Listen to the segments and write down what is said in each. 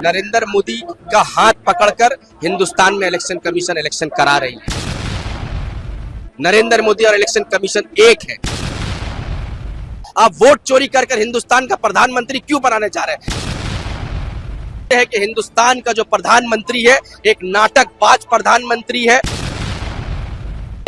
नरेंद्र मोदी का हाथ पकड़कर हिंदुस्तान में इलेक्शन कमीशन इलेक्शन करा रही है। नरेंद्र मोदी और इलेक्शन कमीशन एक है। आप वोट चोरी कर कर हिंदुस्तान का प्रधानमंत्री क्यों बनाने जा रहे हैं? कि हिंदुस्तान का जो प्रधानमंत्री है एक नाटकबाज प्रधानमंत्री है।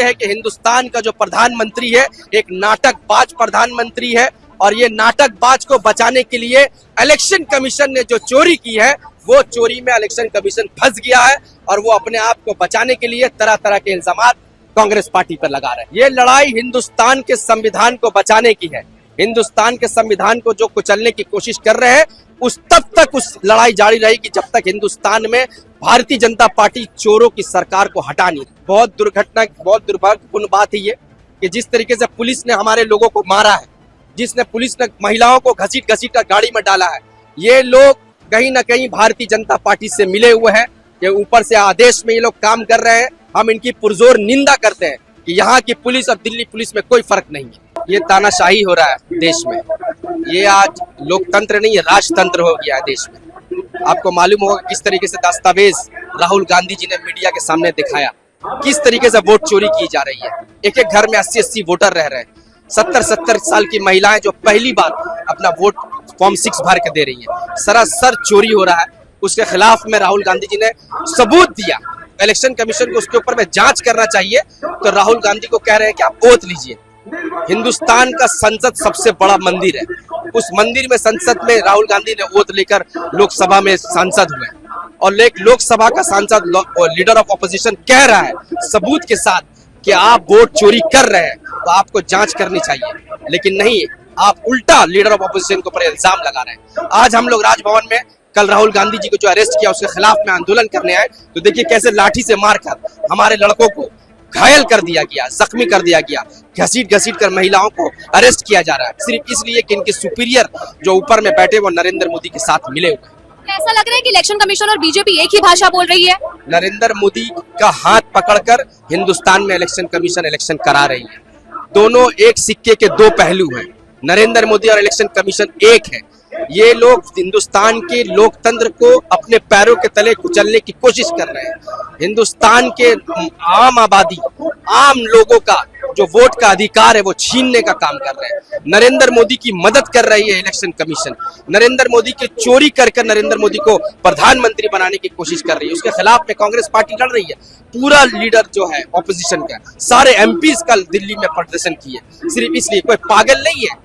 कि हिंदुस्तान का जो प्रधानमंत्री है एक नाटकबाज प्रधानमंत्री है और ये नाटकबाज को बचाने के लिए इलेक्शन कमीशन ने जो चोरी की है वो चोरी में इलेक्शन कमीशन फंस गया है और वो अपने आप को बचाने के लिए तरह तरह के इल्जामात कांग्रेस पार्टी पर लगा रहे हैं। ये लड़ाई हिंदुस्तान के संविधान को बचाने की है। हिंदुस्तान के संविधान को जो कुचलने की कोशिश कर रहे हैं तब तक उस लड़ाई जारी रहेगी जब तक हिंदुस्तान में भारतीय जनता पार्टी चोरों की सरकार को हटा नहीं। बहुत दुर्भाग्यपूर्ण बात है ये कि जिस तरीके से पुलिस ने हमारे लोगों को मारा है, जिसने पुलिस ने महिलाओं को घसीट कर गाड़ी में डाला है, ये लोग कहीं ना कहीं भारतीय जनता पार्टी से मिले हुए हैं। ये ऊपर से आदेश में ये लोग काम कर रहे हैं। हम इनकी पुरजोर निंदा करते हैं कि यहाँ की पुलिस और दिल्ली पुलिस में कोई फर्क नहीं है। ये तानाशाही हो रहा है देश में। ये आज लोकतंत्र नहीं है, राजतंत्र हो गया है देश में। आपको मालूम होगा किस तरीके से दस्तावेज राहुल गांधी जी ने मीडिया के सामने दिखाया, किस तरीके से वोट चोरी की जा रही है। एक एक घर में 80-80 वोटर रह रहे हैं। 70-70 साल की महिलाएं जो पहली बार अपना वोट फॉर्म 6 भर के दे रही है। सरासर चोरी हो रहा है। उसके खिलाफ में राहुल गांधी जी ने सबूत दिया। इलेक्शन कमीशन को उसके ऊपर में जांच करना चाहिए। तो राहुल गांधी को कह रहे हैं कि आप ओथ लीजिए। हिंदुस्तान का संसद सबसे बड़ा मंदिर है। उस मंदिर में संसद में राहुल गांधी ने ओथ लेकर लोकसभा में सांसद हुए और लोकसभा का सांसद लीडर ऑफ ऑपोजिशन कह रहा है सबूत के साथ कि आप वोट चोरी कर रहे हैं तो आपको जांच करनी चाहिए, लेकिन नहीं, आप उल्टा लीडर ऑफ ऑपोजिशन के ऊपर इल्जाम लगा रहे हैं। आज हम लोग राजभवन में कल राहुल गांधी जी को जो अरेस्ट किया उसके खिलाफ में आंदोलन करने आए तो देखिए कैसे लाठी से मारकर हमारे लड़कों को घायल कर दिया गया, जख्मी कर दिया गया, घसीट कर महिलाओं को अरेस्ट किया जा रहा है सिर्फ इसलिए कि इनके सुपीरियर जो ऊपर में बैठे वो नरेंद्र मोदी के साथ मिले हुए हैं। ऐसा लग रहा है कि इलेक्शन कमीशन और बीजेपी एक ही भाषा बोल रही है। नरेंद्र मोदी का हाथ पकड़कर हिंदुस्तान में इलेक्शन कमीशन इलेक्शन करा रही है। दोनों एक सिक्के के दो पहलू हैं। नरेंद्र मोदी और इलेक्शन कमीशन एक है। ये लोग हिंदुस्तान के लोकतंत्र को अपने पैरों के तले कुचलने की कोशिश कर रहे हैं। हिंदुस्तान के आम आबादी, आम लोगों का जो वोट का अधिकार है वो छीनने का काम कर रहे हैं। नरेंद्र मोदी की मदद कर रही है इलेक्शन कमीशन। नरेंद्र मोदी के चोरी कर नरेंद्र मोदी को प्रधानमंत्री बनाने की कोशिश कर रही है। उसके खिलाफ में कांग्रेस पार्टी लड़ रही है। पूरा लीडर जो है ऑपोजिशन का, सारे एमपीज कल दिल्ली में प्रदर्शन किए सिर्फ इसलिए। कोई पागल नहीं है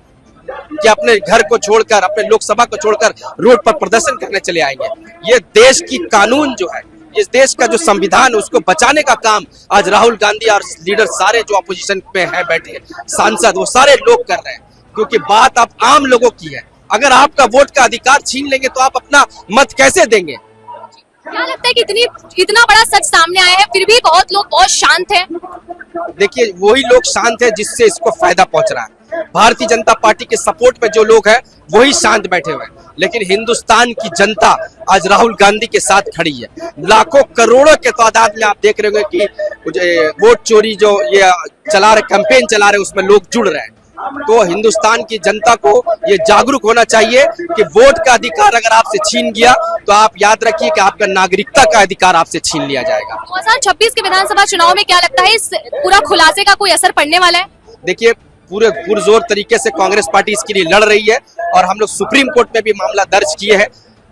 कि अपने घर को छोड़कर, अपने लोकसभा को छोड़कर रोड पर प्रदर्शन करने चले आएंगे। ये देश की कानून जो है, इस देश का जो संविधान है उसको बचाने का काम आज राहुल गांधी और लीडर सारे जो अपोजिशन पे हैं बैठे सांसद वो सारे लोग कर रहे हैं, क्योंकि बात आप आम लोगों की है। अगर आपका वोट का अधिकार छीन लेंगे तो आप अपना मत कैसे देंगे? क्या लगता है कि इतना बड़ा सच सामने आया है फिर भी बहुत लोग बहुत शांत हैं? देखिए वही लोग शांत है जिससे इसको फायदा पहुंच रहा है। भारतीय जनता पार्टी के सपोर्ट में जो लोग हैं वही शांत बैठे हुए हैं, लेकिन हिंदुस्तान की जनता आज राहुल गांधी के साथ खड़ी है। लाखों करोड़ों के तादाद में आप देख रहे होंगे कि वोट चोरी जो ये चला रहे, कैंपेन चला रहे, उसमें लोग जुड़ रहे हैं। तो हिंदुस्तान की जनता को ये जागरूक होना चाहिए कि वोट का अधिकार अगर आपसे छीन गया तो आप याद रखिए कि आपका नागरिकता का अधिकार आपसे छीन लिया जाएगा। 2026 के विधानसभा चुनाव में क्या लगता है इस पूरा खुलासे का कोई असर पड़ने वाला है? देखिए पूरे पुरजोर तरीके से कांग्रेस पार्टी इसके लिए लड़ रही है और हम लोग सुप्रीम कोर्ट में भी मामला दर्ज किए हैं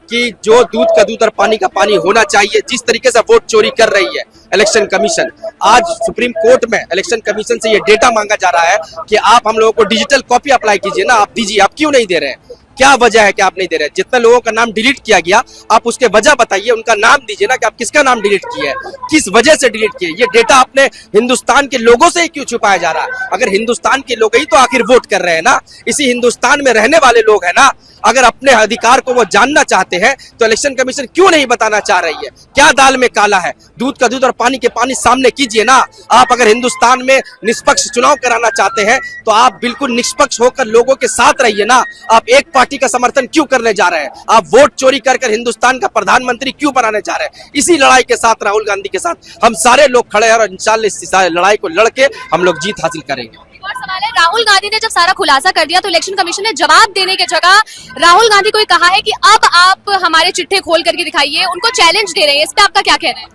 कि जो दूध का दूध और पानी का पानी होना चाहिए। जिस तरीके से वोट चोरी कर रही है इलेक्शन कमीशन, आज सुप्रीम कोर्ट में इलेक्शन कमीशन से ये डेटा मांगा जा रहा है कि आप हम लोगों को डिजिटल कॉपी अप्लाई कीजिए ना, आप दीजिए। आप क्यों नहीं दे रहे हैं? क्या वजह है कि आप नहीं दे रहे? जितने लोगों का नाम डिलीट किया गया आप उसके वजह बताइए, उनका नाम दीजिए ना कि आप किसका नाम डिलीट किया है, किस वजह से डिलीट किए। ये डेटा अपने हिंदुस्तान के लोगों से ही क्यों छुपाया जा रहा है? अगर हिंदुस्तान के लोग ही तो आखिर वोट कर रहे हैं ना, इसी हिंदुस्तान में रहने वाले लोग हैं ना। अगर अपने अधिकार को वो जानना चाहते हैं तो इलेक्शन कमीशन क्यों नहीं बताना चाह रही है? क्या दाल में काला है? दूध का दूध और पानी के पानी सामने कीजिए ना। आप अगर हिंदुस्तान में निष्पक्ष चुनाव कराना चाहते हैं तो आप बिल्कुल निष्पक्ष होकर लोगों के साथ रहिए ना। आप एक पार्टी का समर्थन क्यों करने जा रहे हैं? आप वोट चोरी कर हिंदुस्तान का प्रधानमंत्री क्यों बनाने जा रहे हैं? इसी लड़ाई के साथ राहुल गांधी के साथ हम सारे लोग खड़े हैं और इंशाल्लाह इस लड़ाई को लड़के हम लोग जीत हासिल करेंगे। और सवाल है, राहुल गांधी ने जब सारा खुलासा कर दिया तो इलेक्शन कमीशन ने जवाब देने की जगह राहुल गांधी को कहा है कि अब आप हमारे चिट्ठे खोल करके दिखाइए, उनको चैलेंज दे रहे हैं। इस पे आपका क्या कहना है?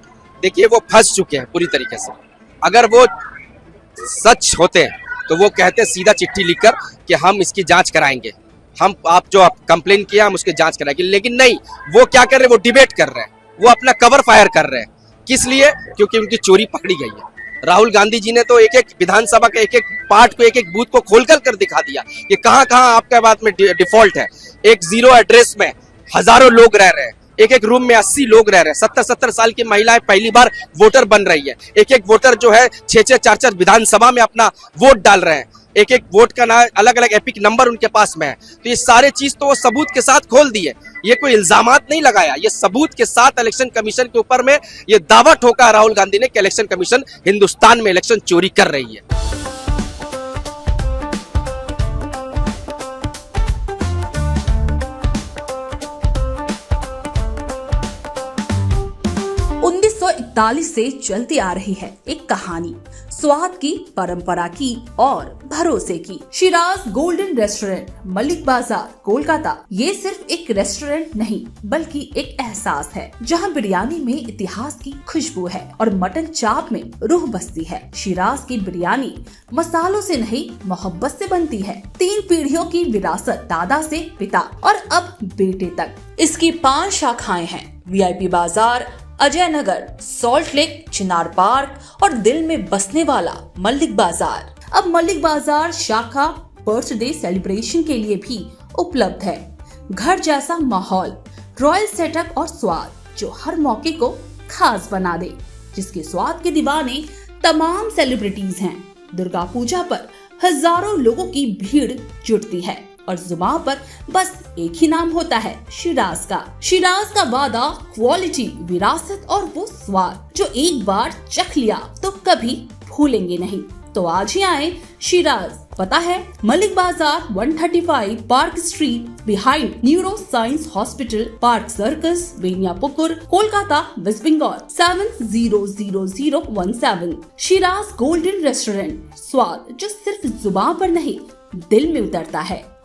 देखिए, वो फंस चुके हैं पूरी तरीके से। अगर वो सच होते तो वो कहते सीधा चिट्ठी लिखकर कि हम इसकी जांच कराएंगे, हम आप जो आप कंप्लेन किया हम उसकी जांच कराएंगे। लेकिन नहीं, वो क्या कर रहे हैं? वो डिबेट कर रहे हैं, वो अपना कवर फायर कर रहे हैं। किस लिए? क्योंकि उनकी चोरी पकड़ी गई है। राहुल गांधी जी ने तो एक एक विधानसभा के एक एक पार्ट को, एक एक बूथ को खोलकर कर दिखा दिया कि कहां कहां आपके बात में डिफॉल्ट है। एक जीरो एड्रेस में हजारों लोग रह रहे हैं, एक एक रूम में 80 लोग रह रहे हैं, 70-70 साल की महिलाएं पहली बार वोटर बन रही है। एक एक वोटर जो है 6-6, 4-4 विधानसभा में अपना वोट डाल रहे हैं। एक एक वोट का ना अलग अलग एपिक नंबर उनके पास में है। तो ये सारे चीज तो वो सबूत के साथ खोल दिए। ये कोई इल्जामात नहीं लगाया, ये सबूत के साथ इलेक्शन कमीशन के ऊपर में ये दावा ठोका राहुल गांधी ने कि इलेक्शन कमीशन हिंदुस्तान में इलेक्शन चोरी कर रही है। से चलती आ रही है एक कहानी, स्वाद की, परंपरा की और भरोसे की। शिराज गोल्डन रेस्टोरेंट, मलिक बाजार, कोलकाता। ये सिर्फ एक रेस्टोरेंट नहीं बल्कि एक एहसास है, जहां बिरयानी में इतिहास की खुशबू है और मटन चाप में रूह बसती है। शिराज की बिरयानी मसालों से नहीं, मोहब्बत से बनती है। 3 पीढ़ियों की विरासत, दादा से पिता और अब बेटे तक। इसकी 5 शाखाएं हैं, VIP बाजार, अजय नगर, सॉल्ट लेक, चिनार पार्क और दिल में बसने वाला मलिक बाजार। अब मलिक बाजार शाखा बर्थडे सेलिब्रेशन के लिए भी उपलब्ध है। घर जैसा माहौल, रॉयल सेटअप और स्वाद जो हर मौके को खास बना दे, जिसके स्वाद के दीवाने तमाम सेलिब्रिटीज हैं। दुर्गा पूजा पर हजारों लोगों की भीड़ जुटती है और जुबान पर बस एक ही नाम होता है, शिराज का। शिराज का वादा, क्वालिटी, विरासत और वो स्वाद जो एक बार चख लिया तो कभी भूलेंगे नहीं। तो आज ही आए शिराज। पता है Malik Bazar, 135 park street, behind neuro science hospital, park circus, Beniapukur, Kolkata, west Bengal 700017। Shiraz golden restaurant, स्वाद जो सिर्फ जुबान पर नहीं दिल में उतरता है।